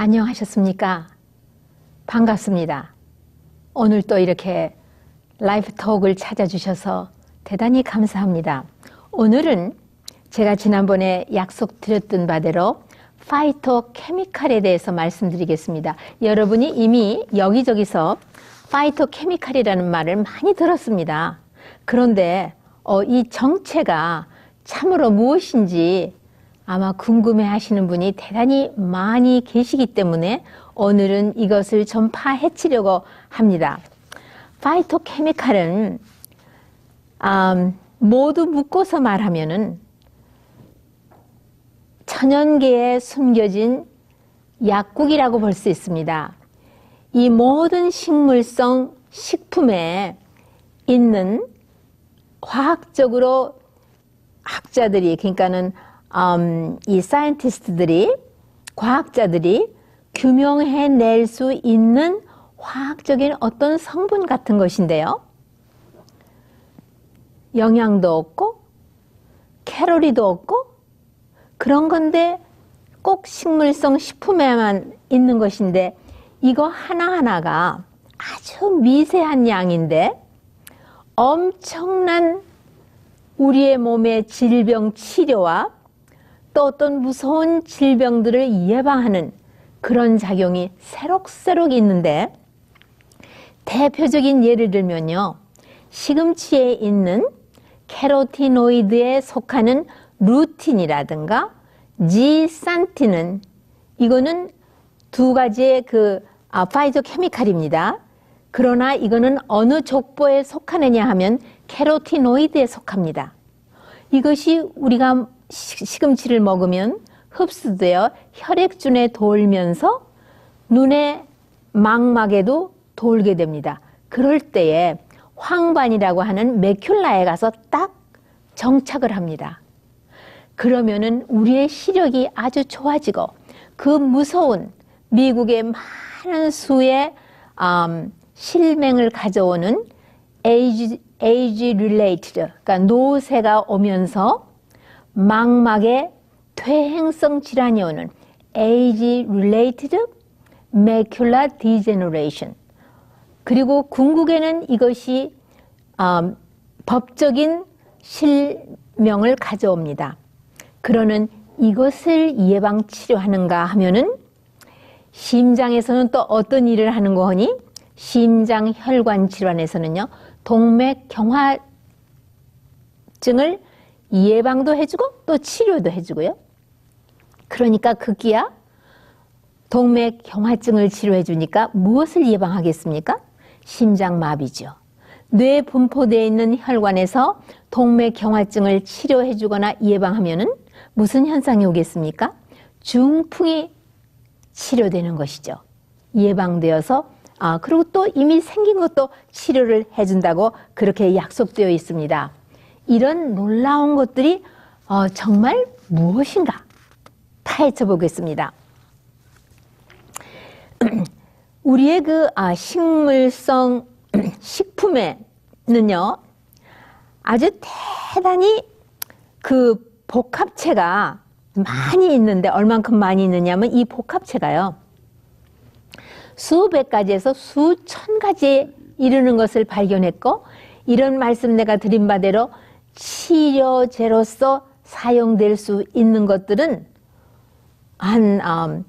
안녕하셨습니까? 반갑습니다. 오늘 또 이렇게 라이프톡을 찾아주셔서 대단히 감사합니다. 오늘은 제가 지난번에 약속드렸던 바대로 파이토케미칼에 대해서 말씀드리겠습니다. 여러분이 이미 여기저기서 파이토케미칼이라는 말을 많이 들었습니다. 그런데 이 정체가 참으로 무엇인지 아마 궁금해 하시는 분이 대단히 많이 계시기 때문에 오늘은 이것을 좀 파헤치려고 합니다. 파이토케미칼은 모두 묶어서 말하면은 천연계에 숨겨진 약국이라고 볼 수 있습니다. 이 모든 식물성 식품에 있는 과학적으로 학자들이, 그러니까는 이 사이언티스트들이, 과학자들이 규명해낼 수 있는 화학적인 어떤 성분 같은 것인데요. 영양도 없고 칼로리도 없고 그런 건데 꼭 식물성 식품에만 있는 것인데, 이거 하나하나가 아주 미세한 양인데 엄청난 우리의 몸의 질병 치료와 또 어떤 무서운 질병들을 예방하는 그런 작용이 새록새록 있는데, 대표적인 예를 들면요, 시금치에 있는 캐로티노이드에 속하는 루틴이라든가 지산틴은, 이거는 두 가지의 파이토케미칼입니다. 그러나 이거는 어느 족보에 속하느냐 하면 캐로티노이드에 속합니다. 이것이 우리가 시금치를 먹으면 흡수되어 혈액순에 돌면서 눈의 망막에도 돌게 됩니다. 그럴 때에 황반이라고 하는 매큘라에 가서 딱 정착을 합니다. 그러면은 우리의 시력이 아주 좋아지고 그 무서운 미국의 많은 수의 실맹을 가져오는 age related, 그러니까 노쇠가 오면서 망막에 퇴행성 질환이 오는 age related macular degeneration, 그리고 궁극에는 이것이 법적인 실명을 가져옵니다. 그러는 이것을 예방 치료하는가 하면은 심장에서는 또 어떤 일을 하는 거니? 심장혈관 질환에서는요, 동맥경화증을 예방도 해주고 또 치료도 해주고요. 그러니까 급기야 동맥경화증을 치료해 주니까 무엇을 예방하겠습니까? 심장마비죠. 뇌에 분포되어 있는 혈관에서 동맥경화증을 치료해 주거나 예방하면은 무슨 현상이 오겠습니까? 중풍이 치료되는 것이죠. 예방되어서, 그리고 또 이미 생긴 것도 치료를 해준다고 그렇게 약속되어 있습니다. 이런 놀라운 것들이 정말 무엇인가 파헤쳐 보겠습니다. 우리의 식물성 식품에는요, 아주 대단히 복합체가 많이 있는데, 얼만큼 많이 있느냐면 이 복합체가요, 수백 가지에서 수천 가지에 이르는 것을 발견했고, 이런 말씀 내가 드린 바대로 치료제로서 사용될 수 있는 것들은 한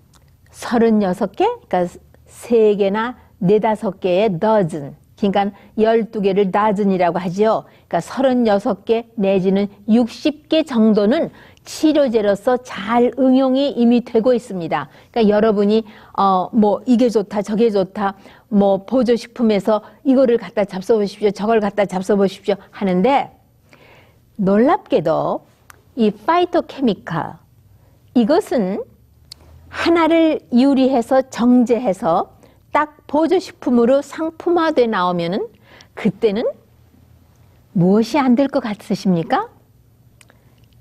36개, 그러니까 3개나 4-5개의 더즌, 그러니까 12개를 다즌이라고 하죠. 그러니까 36개 내지는 60개 정도는 치료제로서 잘 응용이 이미 되고 있습니다. 그러니까 여러분이 이게 좋다 저게 좋다, 보조식품에서 이거를 갖다 잡숴보십시오, 저걸 갖다 잡숴보십시오 하는데, 놀랍게도 이 파이토케미칼, 이것은 하나를 유리해서 정제해서 딱 보조식품으로 상품화돼 나오면은 그때는 무엇이 안 될 것 같으십니까?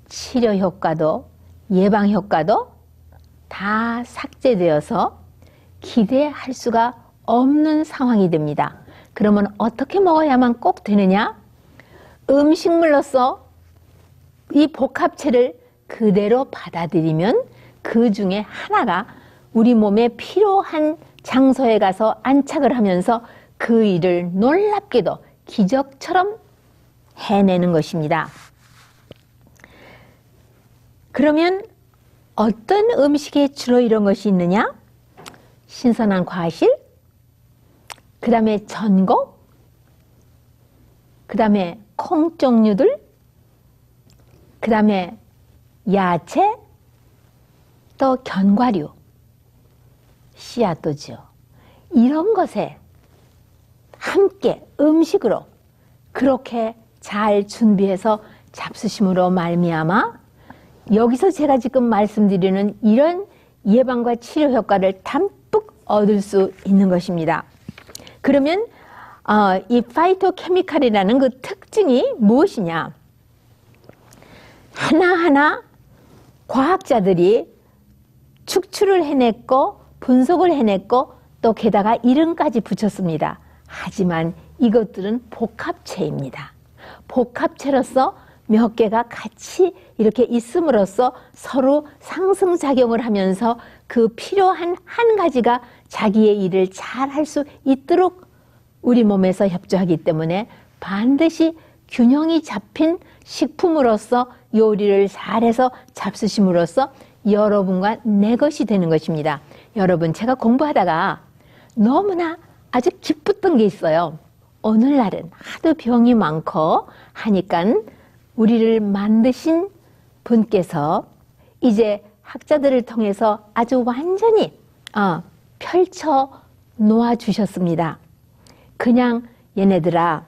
치료 효과도 예방 효과도 다 삭제되어서 기대할 수가 없는 상황이 됩니다. 그러면 어떻게 먹어야만 꼭 되느냐? 음식물로서 이 복합체를 그대로 받아들이면 그 중에 하나가 우리 몸에 필요한 장소에 가서 안착을 하면서 그 일을 놀랍게도 기적처럼 해내는 것입니다. 그러면 어떤 음식에 주로 이런 것이 있느냐? 신선한 과실, 그 다음에 전곡, 그 다음에 콩 종류들, 그 다음에 야채, 또 견과류, 씨앗도죠. 이런 것에 함께 음식으로 그렇게 잘 준비해서 잡수심으로 말미암아 여기서 제가 지금 말씀드리는 이런 예방과 치료 효과를 담뿍 얻을 수 있는 것입니다. 그러면 이 파이토케미칼이라는 그 특징이 무엇이냐? 하나하나 과학자들이 축출을 해냈고 분석을 해냈고 또 게다가 이름까지 붙였습니다. 하지만 이것들은 복합체입니다. 복합체로서 몇 개가 같이 이렇게 있음으로써 서로 상승작용을 하면서 그 필요한 한 가지가 자기의 일을 잘 할 수 있도록 우리 몸에서 협조하기 때문에 반드시 균형이 잡힌 식품으로서 요리를 잘해서 잡수심으로써 여러분과 내 것이 되는 것입니다. 여러분, 제가 공부하다가 너무나 아주 기뻤던 게 있어요. 오늘날은 하도 병이 많고 하니까 우리를 만드신 분께서 이제 학자들을 통해서 아주 완전히 펼쳐 놓아 주셨습니다. 그냥 얘네들아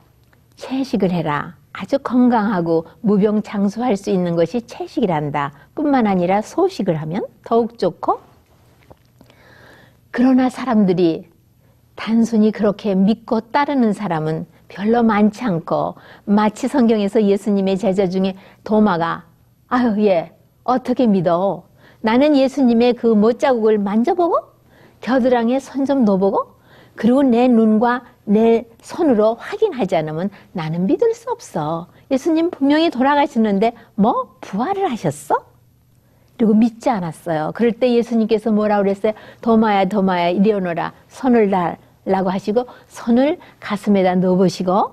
채식을 해라. 아주 건강하고 무병장수할 수 있는 것이 채식이란다. 뿐만 아니라 소식을 하면 더욱 좋고, 그러나 사람들이 단순히 그렇게 믿고 따르는 사람은 별로 많지 않고, 마치 성경에서 예수님의 제자 중에 도마가 아유 얘 어떻게 믿어? 나는 예수님의 그 못자국을 만져보고 겨드랑이에 손 좀 넣어보고 그리고 내 눈과 내 손으로 확인하지 않으면 나는 믿을 수 없어. 예수님 분명히 돌아가시는데 뭐 부활을 하셨어? 그리고 믿지 않았어요. 그럴 때 예수님께서 뭐라고 그랬어요? 도마야 도마야 이리 오너라. 손을 달라고 하시고 손을 가슴에다 넣어보시고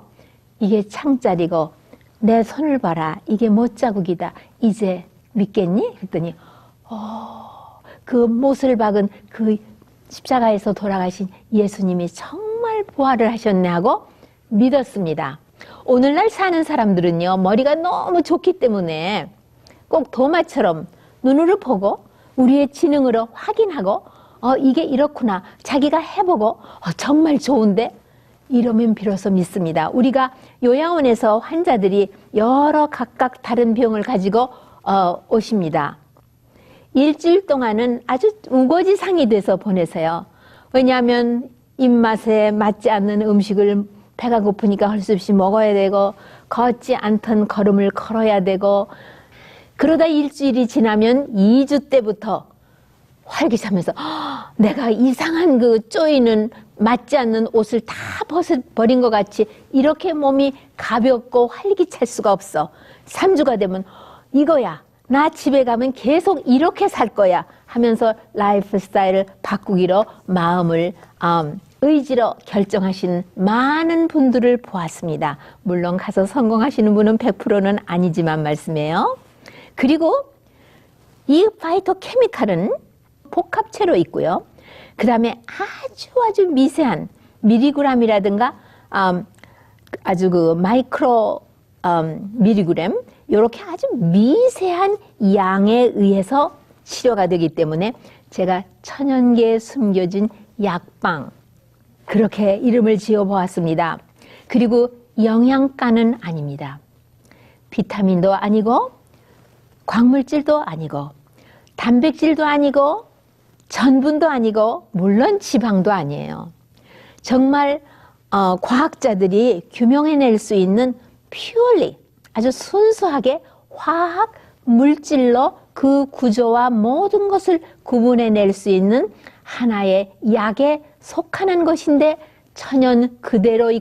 이게 창자리고 내 손을 봐라. 이게 못자국이다. 이제 믿겠니? 그랬더니 그 못을 박은 그 십자가에서 돌아가신 예수님이 정말 부활을 하셨네 하고 믿었습니다. 오늘날 사는 사람들은요, 머리가 너무 좋기 때문에 꼭 도마처럼 눈으로 보고 우리의 지능으로 확인하고 이게 이렇구나 자기가 해보고 정말 좋은데 이러면 비로소 믿습니다. 우리가 요양원에서 환자들이 여러 각각 다른 병을 가지고 오십니다. 일주일 동안은 아주 우거지상이 돼서 보내세요. 왜냐하면 입맛에 맞지 않는 음식을 배가 고프니까 할 수 없이 먹어야 되고 걷지 않던 걸음을 걸어야 되고 그러다 일주일이 지나면 2주 때부터 활기차면서 내가 이상한 그 쪼이는 맞지 않는 옷을 다 벗어버린 것 같이 이렇게 몸이 가볍고 활기찰 수가 없어. 3주가 되면 이거야. 나 집에 가면 계속 이렇게 살 거야 하면서 라이프 스타일을 바꾸기로 마음을 의지로 결정하신 많은 분들을 보았습니다. 물론 가서 성공하시는 분은 100%는 아니지만 말씀해요. 그리고 이 파이토케미칼은 복합체로 있고요. 그 다음에 아주 미세한 미리그램이라든가 아주 그 마이크로 미리그램 이렇게 아주 미세한 양에 의해서 치료가 되기 때문에 제가 천연계에 숨겨진 약방 그렇게 이름을 지어보았습니다. 그리고 영양가는 아닙니다. 비타민도 아니고 광물질도 아니고 단백질도 아니고 전분도 아니고 물론 지방도 아니에요. 정말 과학자들이 규명해낼 수 있는 퓨어리 아주 순수하게 화학 물질로 그 구조와 모든 것을 구분해낼 수 있는 하나의 약에 속하는 것인데 천연 그대로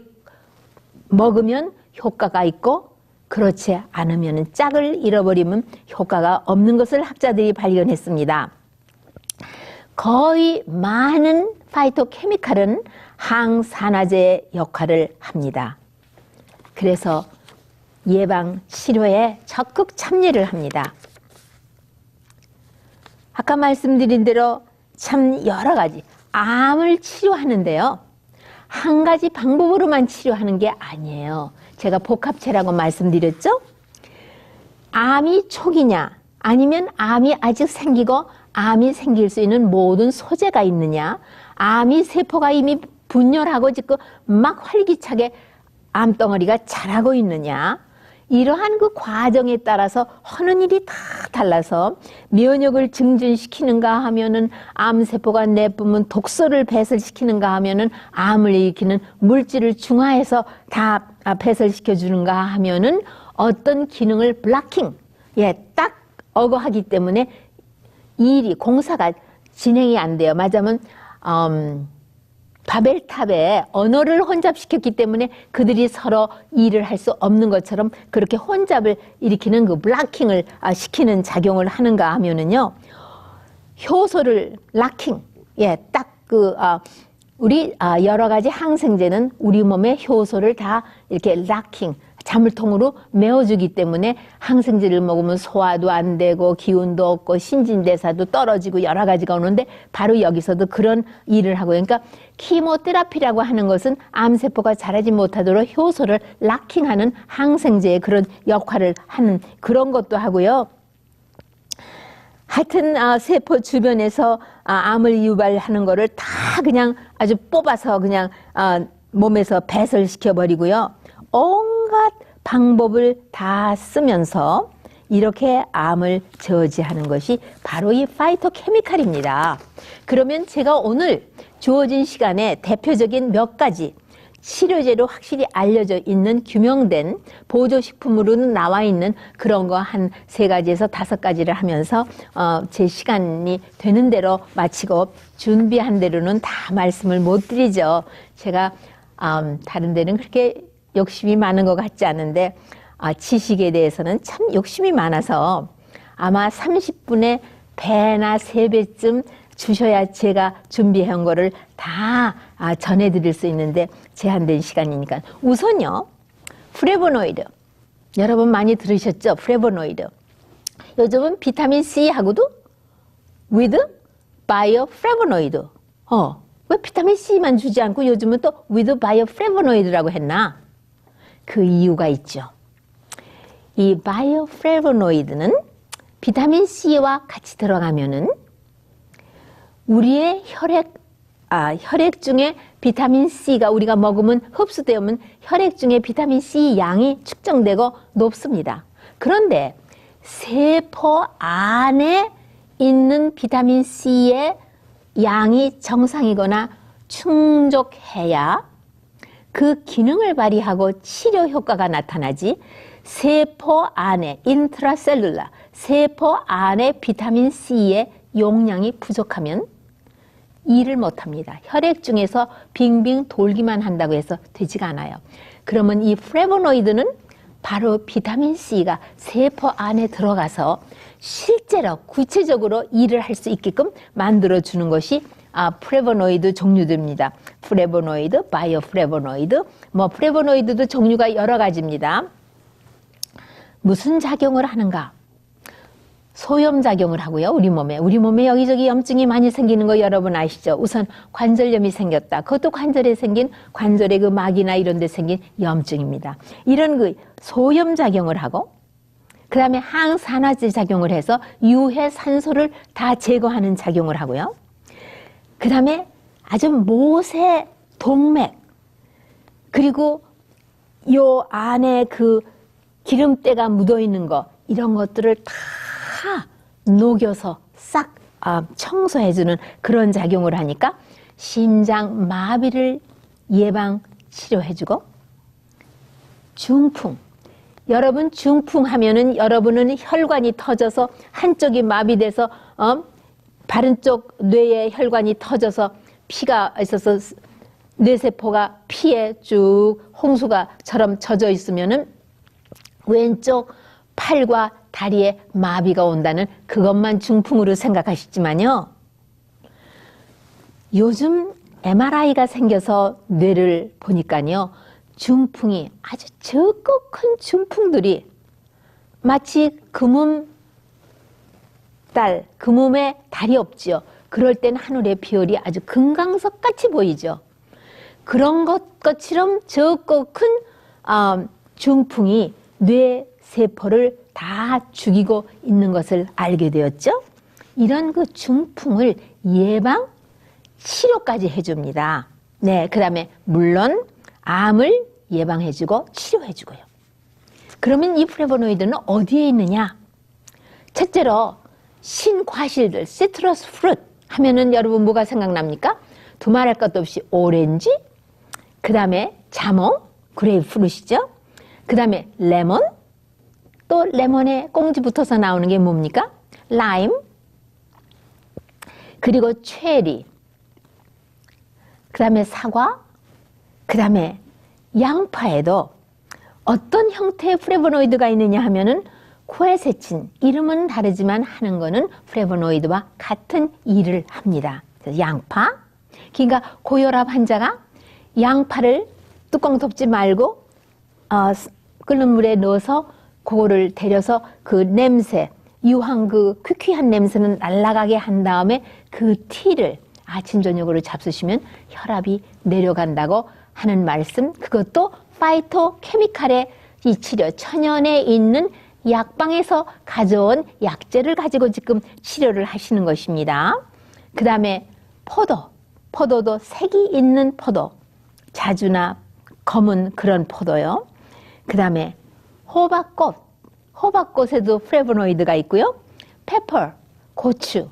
먹으면 효과가 있고 그렇지 않으면 짝을 잃어버리면 효과가 없는 것을 학자들이 발견했습니다. 거의 많은 파이토케미칼은 항산화제의 역할을 합니다. 그래서 예방 치료에 적극 참여를 합니다. 아까 말씀드린 대로 참 여러 가지 암을 치료하는데요. 한 가지 방법으로만 치료하는 게 아니에요. 제가 복합체라고 말씀드렸죠? 암이 초기냐 아니면 암이 아직 생기고 암이 생길 수 있는 모든 소재가 있느냐, 암이 세포가 이미 분열하고 지금 막 활기차게 암덩어리가 자라고 있느냐, 이러한 그 과정에 따라서 하는 일이 다 달라서 면역을 증진시키는가 하면은 암세포가 내뿜은 독소를 배설시키는가 하면은 암을 일으키는 물질을 중화해서 다 배설시켜 주는가 하면은 어떤 기능을 블락킹, 딱 억어하기 때문에 일이 공사가 진행이 안 돼요. 말하자면 바벨탑에 언어를 혼잡시켰기 때문에 그들이 서로 일을 할 수 없는 것처럼 그렇게 혼잡을 일으키는 그 블락킹을 시키는 작용을 하는가 하면은요, 효소를 락킹, 딱 우리 여러 가지 항생제는 우리 몸의 효소를 다 이렇게 락킹, 자물통으로 메워주기 때문에 항생제를 먹으면 소화도 안 되고 기운도 없고 신진대사도 떨어지고 여러 가지가 오는데 바로 여기서도 그런 일을 하고요. 그러니까 키모테라피라고 하는 것은 암세포가 자라지 못하도록 효소를 락킹하는 항생제의 그런 역할을 하는 그런 것도 하고요. 하여튼 세포 주변에서 암을 유발하는 거를 다 그냥 아주 뽑아서 그냥 몸에서 배설시켜 버리고요. 온갖 방법을 다 쓰면서 이렇게 암을 저지하는 것이 바로 이 파이토케미칼입니다. 그러면 제가 오늘 주어진 시간에 대표적인 몇 가지 치료제로 확실히 알려져 있는 규명된 보조식품으로는 나와 있는 그런 거 한 3가지에서 5가지를 하면서 제 시간이 되는 대로 마치고 준비한 대로는 다 말씀을 못 드리죠. 제가 다른 데는 그렇게 욕심이 많은 것 같지 않은데 지식에 대해서는 참 욕심이 많아서 아마 30분에 배나 3배쯤 주셔야 제가 준비한 거를 다 전해드릴 수 있는데 제한된 시간이니까 우선요, 플레보노이드 여러분 많이 들으셨죠? 플레보노이드 요즘은 비타민 C하고도 with bioflavonoid 왜 비타민 C만 주지 않고 요즘은 또 with bioflavonoid라고 했나? 그 이유가 있죠. 이 바이오플레보노이드는 비타민 C와 같이 들어가면은 우리의 혈액 중에 비타민 C가 우리가 먹으면 흡수되면 혈액 중에 비타민 C 양이 측정되고 높습니다. 그런데 세포 안에 있는 비타민 C의 양이 정상이거나 충족해야 그 기능을 발휘하고 치료 효과가 나타나지, 세포 안에 인트라셀룰라 세포 안에 비타민 C의 용량이 부족하면 일을 못합니다. 혈액 중에서 빙빙 돌기만 한다고 해서 되지가 않아요. 그러면 이 플레보노이드는 바로 비타민 C가 세포 안에 들어가서 실제로 구체적으로 일을 할 수 있게끔 만들어주는 것이 플레보노이드 종류들입니다. 플레보노이드, 바이오플레보노이드, 플레보노이드도 종류가 여러 가지입니다. 무슨 작용을 하는가? 소염작용을 하고요. 우리 몸에 여기저기 염증이 많이 생기는 거 여러분 아시죠? 우선 관절염이 생겼다. 그것도 관절에 생긴 관절의 그 막이나 이런 데 생긴 염증입니다. 이런 그 소염작용을 하고 그 다음에 항산화제 작용을 해서 유해 산소를 다 제거하는 작용을 하고요. 그 다음에 아주 모세 동맥 그리고 요 안에 그 기름때가 묻어있는 거 이런 것들을 다 녹여서 싹 청소해주는 그런 작용을 하니까 심장 마비를 예방 치료해주고 중풍 여러분 중풍 하면은 여러분은 혈관이 터져서 한쪽이 마비돼서 바른 쪽 뇌에 혈관이 터져서 피가 있어서 뇌세포가 피에 쭉 홍수가처럼 젖어 있으면은 왼쪽 팔과 다리에 마비가 온다는 그것만 중풍으로 생각하시지만요. 요즘 MRI가 생겨서 뇌를 보니까요, 중풍이 아주 적고 큰 중풍들이 마치 금음에 달이 없지요. 그럴 땐 하늘의 별이 아주 금강석 같이 보이죠. 그런 것처럼 적고 큰 중풍이 뇌 세포를 다 죽이고 있는 것을 알게 되었죠. 이런 그 중풍을 예방, 치료까지 해줍니다. 네, 그 다음에 물론 암을 예방해주고 치료해주고요. 그러면 이 플래보노이드는 어디에 있느냐? 첫째로 신과실들, 시트러스 프루트 하면은 여러분 뭐가 생각납니까? 두말할 것도 없이 오렌지, 그 다음에 자몽, 그레이프루트이죠. 그 다음에 레몬, 또 레몬에 꽁지 붙어서 나오는 게 뭡니까? 라임, 그리고 체리, 그 다음에 사과, 그 다음에 양파에도 어떤 형태의 플래보노이드가 있느냐 하면은 쿠에세친, 이름은 다르지만 하는 거는 플래보노이드와 같은 일을 합니다. 그래서 양파, 그러니까 고혈압 환자가 양파를 뚜껑 덮지 말고 끓는 물에 넣어서 그거를 데려서 그 냄새, 유황 그 퀴퀴한 냄새는 날아가게 한 다음에 그 티를 아침 저녁으로 잡수시면 혈압이 내려간다고 하는 말씀, 그것도 파이토케미칼의 이 치료, 천연에 있는 약방에서 가져온 약재를 가지고 지금 치료를 하시는 것입니다. 그 다음에 포도도 색이 있는 포도, 자주나 검은 그런 포도요. 그 다음에 호박꽃에도 플래보노이드가 있고요. 페퍼, 고추,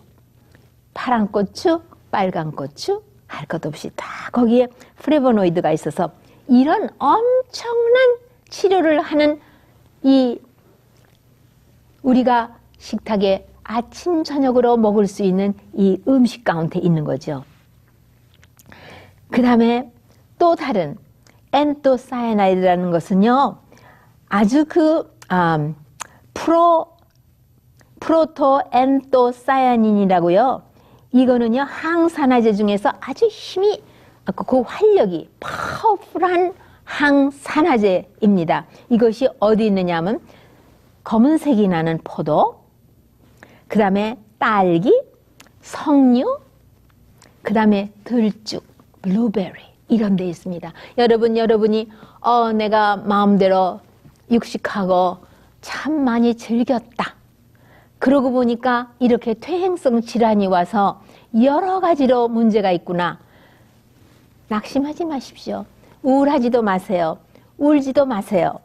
파란 고추, 빨간 고추, 할 것 없이 다 거기에 플래보노이드가 있어서 이런 엄청난 치료를 하는 이 우리가 식탁에 아침 저녁으로 먹을 수 있는 이 음식 가운데 있는 거죠. 그 다음에 또 다른 엔토사야나이드라는 것은요, 아주 프로토엔토사야닌이라고요. 이거는요, 항산화제 중에서 아주 힘이, 그 활력이 파워풀한 항산화제입니다. 이것이 어디 있느냐 하면 검은색이 나는 포도, 그 다음에 딸기, 석류, 그 다음에 들쭉, 블루베리 이런 데 있습니다. 여러분이 내가 마음대로 육식하고 참 많이 즐겼다. 그러고 보니까 이렇게 퇴행성 질환이 와서 여러 가지로 문제가 있구나. 낙심하지 마십시오. 우울하지도 마세요. 울지도 마세요.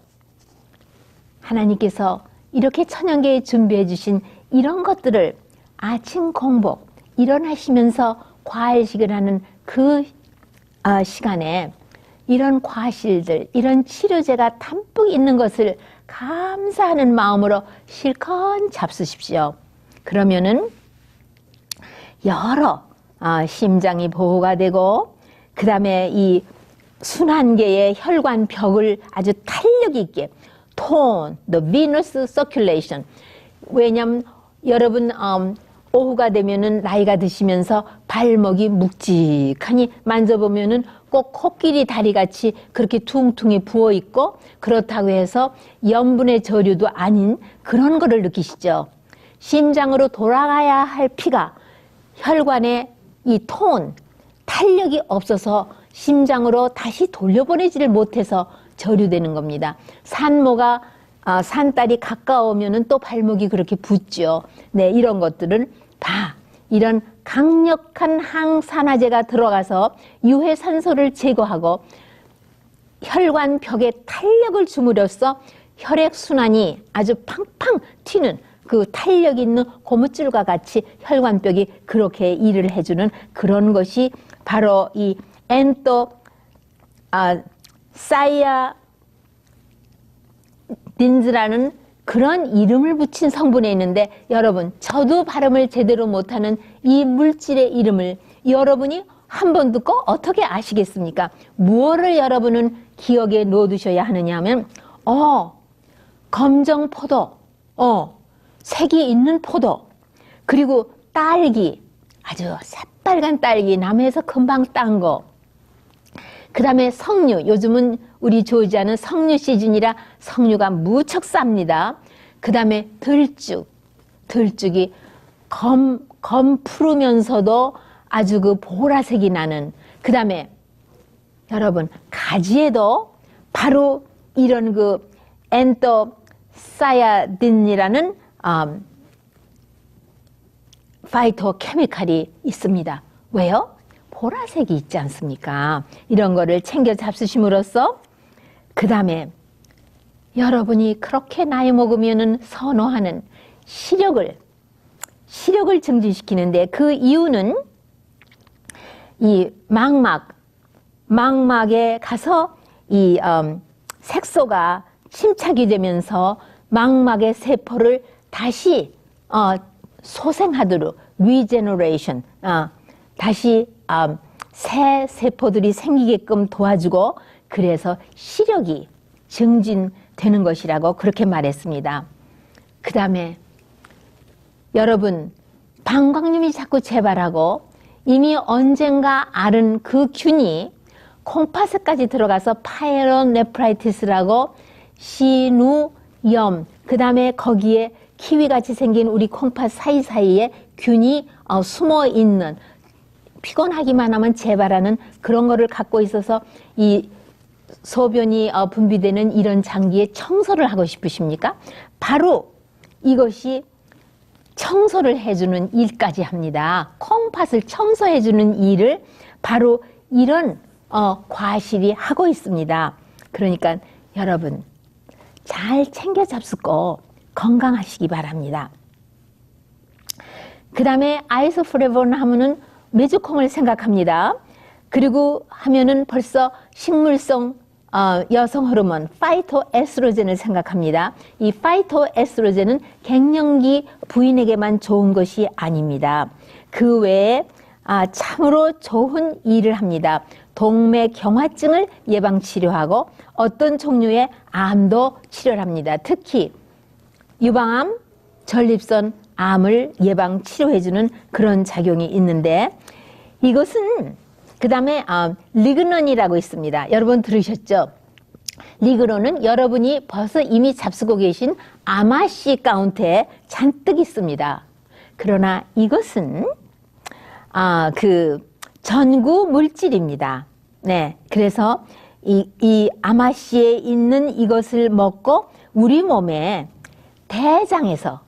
하나님께서 이렇게 천연계에 준비해 주신 이런 것들을 아침 공복, 일어나시면서 과일식을 하는 그 시간에 이런 과실들, 이런 치료제가 담뿍 있는 것을 감사하는 마음으로 실컷 잡수십시오. 그러면은 여러 심장이 보호가 되고, 그 다음에 이 순환계의 혈관벽을 아주 탄력 있게 the venous circulation. 왜냐면 여러분 오후가 되면은 나이가 드시면서 발목이 묵직하니 만져보면은 꼭 코끼리 다리같이 그렇게 퉁퉁이 부어있고, 그렇다고 해서 염분의 저류도 아닌 그런 거를 느끼시죠. 심장으로 돌아가야 할 피가 혈관에 이 탄력이 없어서 심장으로 다시 돌려보내지를 못해서 저류되는 겁니다. 산딸이 가까우면은 또 발목이 그렇게 붓죠. 네, 이런 것들은 다 이런 강력한 항산화제가 들어가서 유해산소를 제거하고 혈관벽에 탄력을 줌으로써 혈액순환이 아주 팡팡 튀는 그 탄력 있는 고무줄과 같이 혈관벽이 그렇게 일을 해주는 그런 것이 바로 이 사이아닌즈라는 그런 이름을 붙인 성분에 있는데, 여러분 저도 발음을 제대로 못하는 이 물질의 이름을 여러분이 한 번 듣고 어떻게 아시겠습니까? 무엇을 여러분은 기억에 넣어두셔야 하느냐 하면 검정 포도, 색이 있는 포도, 그리고 딸기, 아주 새빨간 딸기, 남해에서 금방 딴 거. 그 다음에 석류, 요즘은 우리 조지아는 석류 시즌이라 석류가 무척 쌉니다. 그 다음에 들쭉이 검푸르면서도 아주 그 보라색이 나는, 그 다음에 여러분 가지에도 바로 이런 그 엔토사야딘이라는 파이토 케미칼이 있습니다. 왜요? 보라색이 있지 않습니까? 이런 거를 챙겨 잡수심으로써, 그 다음에 여러분이 그렇게 나이 먹으면은 선호하는 시력을 증진시키는데, 그 이유는 이 망막에 가서 이 색소가 침착이 되면서 망막의 세포를 다시 소생하도록 리제너레이션, 다시 새 세포들이 생기게끔 도와주고, 그래서 시력이 증진되는 것이라고 그렇게 말했습니다. 그 다음에 여러분, 방광염이 자꾸 재발하고 이미 언젠가 앓은 그 균이 콩팥에까지 들어가서 파이로네프라이티스라고 신우염, 그 다음에 거기에 키위같이 생긴 우리 콩팥 사이사이에 균이 숨어 있는, 피곤하기만 하면 재발하는 그런 거를 갖고 있어서 이 소변이 분비되는 이런 장기에 청소를 하고 싶으십니까? 바로 이것이 청소를 해주는 일까지 합니다. 콩팥을 청소해주는 일을 바로 이런 과실이 하고 있습니다. 그러니까 여러분 잘 챙겨 잡수고 건강하시기 바랍니다. 그 다음에 아이소프레본 하면은 메주콩을 생각합니다. 그리고 하면은 벌써 식물성 여성 호르몬 파이토에스트로겐을 생각합니다. 이 파이토에스트로겐은 갱년기 부인에게만 좋은 것이 아닙니다. 그 외에 참으로 좋은 일을 합니다. 동맥경화증을 예방치료하고 어떤 종류의 암도 치료를 합니다. 특히 유방암, 전립선 암을 예방치료해주는 그런 작용이 있는데, 이것은 그 다음에 리그논이라고 있습니다. 여러분 들으셨죠? 리그논은 여러분이 벌써 이미 잡수고 계신 아마씨 카운트에 잔뜩 있습니다. 그러나 이것은 그 전구 물질입니다. 네, 그래서 이 아마씨에 있는 이것을 먹고 우리 몸에 대장에서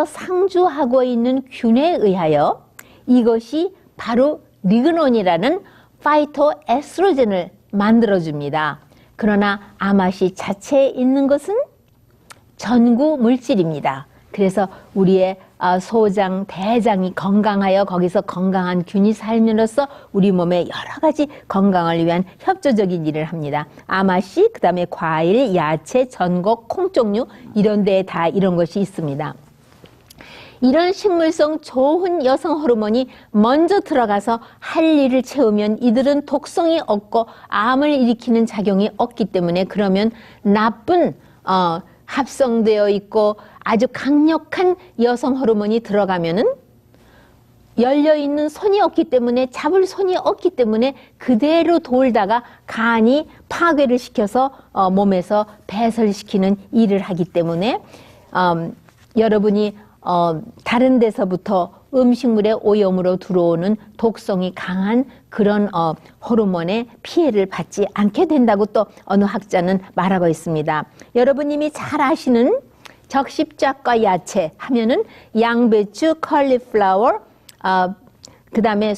상주하고 있는 균에 의하여 이것이 바로 리그논이라는 파이토에스트로겐을 만들어줍니다. 그러나 아마씨 자체에 있는 것은 전구 물질입니다. 그래서 우리의 소장, 대장이 건강하여 거기서 건강한 균이 살면서 우리 몸에 여러 가지 건강을 위한 협조적인 일을 합니다. 아마씨, 그 다음에 과일, 야채, 전곡, 콩 종류 이런 데에 다 이런 것이 있습니다. 이런 식물성 좋은 여성 호르몬이 먼저 들어가서 할 일을 채우면 이들은 독성이 없고 암을 일으키는 작용이 없기 때문에, 그러면 나쁜 합성되어 있고 아주 강력한 여성 호르몬이 들어가면은 열려있는 손이 없기 때문에, 잡을 손이 없기 때문에 그대로 돌다가 간이 파괴를 시켜서 몸에서 배설시키는 일을 하기 때문에 여러분이 다른 데서부터 음식물의 오염으로 들어오는 독성이 강한 그런 호르몬의 피해를 받지 않게 된다고 또 어느 학자는 말하고 있습니다. 여러분님이 잘 아시는 적십자과 야채 하면은 양배추, 컬리플라워, 그 다음에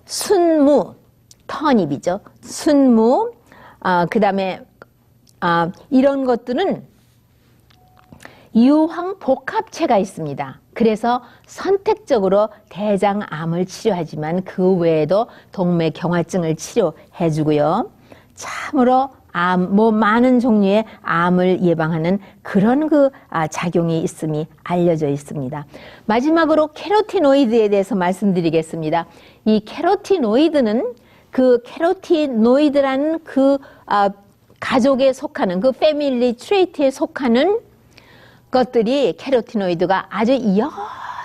순무, 터닙이죠. 순무, 그 다음에 이런 것들은 유황복합체가 있습니다. 그래서 선택적으로 대장암을 치료하지만 그 외에도 동맥경화증을 치료해주고요. 참으로 많은 종류의 암을 예방하는 그런 작용이 있음이 알려져 있습니다. 마지막으로 캐로티노이드에 대해서 말씀드리겠습니다. 이 캐로티노이드는 그 캐로티노이드라는 가족에 속하는 패밀리 트레이트에 속하는 것들이 캐로티노이드가 아주 여러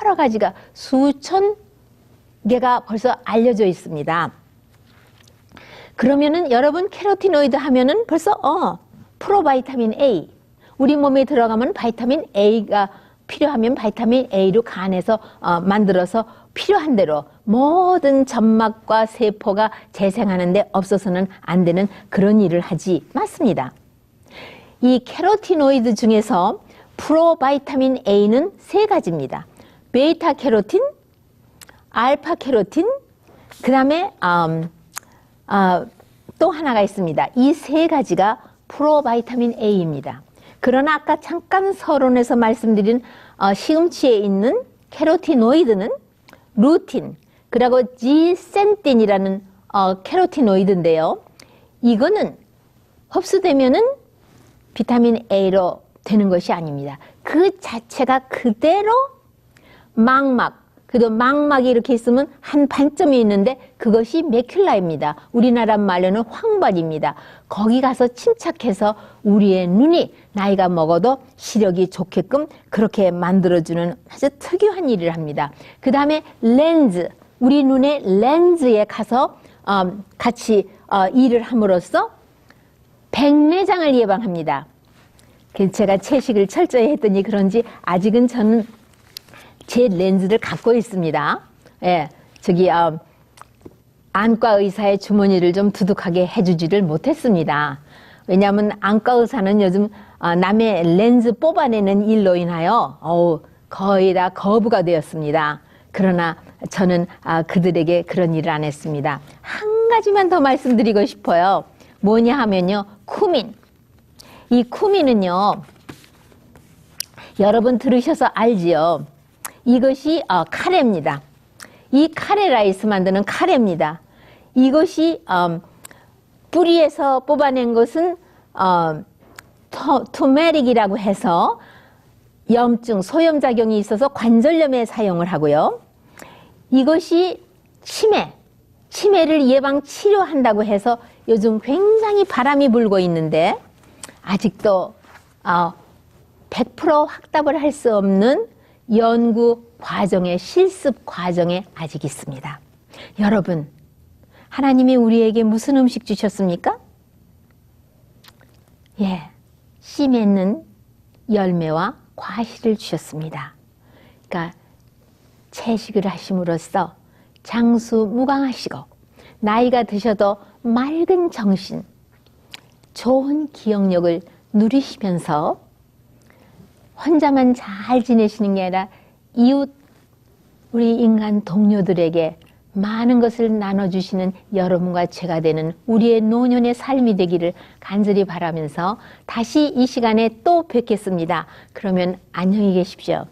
여러 가지가 수천 개가 벌써 알려져 있습니다. 그러면은 여러분 캐로티노이드 하면은 벌써 프로바이타민 A, 우리 몸에 들어가면 바이타민 A가 필요하면 바이타민 A로 간에서 만들어서 필요한 대로 모든 점막과 세포가 재생하는데 없어서는 안 되는 그런 일을 하지. 맞습니다. 이 캐로티노이드 중에서 프로바이타민 A는 세 가지입니다. 베이타 캐로틴, 알파 캐로틴, 그 다음에 또 하나가 있습니다. 이 세 가지가 프로바이타민 A입니다. 그러나 아까 잠깐 서론에서 말씀드린 시금치에 있는 캐로티노이드는 루틴, 그리고 지센틴이라는 캐로티노이드인데요. 이거는 흡수되면은 비타민 A로 되는 것이 아닙니다. 그 자체가 그대로 그래도 망막이 이렇게 있으면 한 반점이 있는데 그것이 메큘라입니다. 우리나라 말로는 황발입니다. 거기 가서 침착해서 우리의 눈이 나이가 먹어도 시력이 좋게끔 그렇게 만들어주는 아주 특유한 일을 합니다. 그 다음에 렌즈, 우리 눈의 렌즈에 가서 같이 일을 함으로써 백내장을 예방합니다. 제가 채식을 철저히 했더니 그런지 아직은 저는 제 렌즈를 갖고 있습니다. 예, 안과 의사의 주머니를 좀 두둑하게 해주지를 못했습니다. 왜냐하면 안과 의사는 요즘 남의 렌즈 뽑아내는 일로 인하여 거의 다 거부가 되었습니다. 그러나 저는 그들에게 그런 일을 안 했습니다. 한 가지만 더 말씀드리고 싶어요. 뭐냐 하면요, 쿠민. 이 쿠민은요, 여러분 들으셔서 알지요. 이것이 카레입니다. 이 카레 라이스 만드는 카레입니다. 이것이 뿌리에서 뽑아낸 것은 투메릭이라고 해서 염증, 소염작용이 있어서 관절염에 사용을 하고요. 이것이 치매를 예방 치료한다고 해서 요즘 굉장히 바람이 불고 있는데 아직도 100% 확답을 할 수 없는 연구 과정에, 실습 과정에 아직 있습니다. 여러분, 하나님이 우리에게 무슨 음식 주셨습니까? 예, 씨 맺는 열매와 과실을 주셨습니다. 그러니까 채식을 하심으로써 장수무강하시고 나이가 드셔도 맑은 정신, 좋은 기억력을 누리시면서 혼자만 잘 지내시는 게 아니라 이웃, 우리 인간 동료들에게 많은 것을 나눠주시는 여러분과 제가 되는 우리의 노년의 삶이 되기를 간절히 바라면서 다시 이 시간에 또 뵙겠습니다. 그러면 안녕히 계십시오.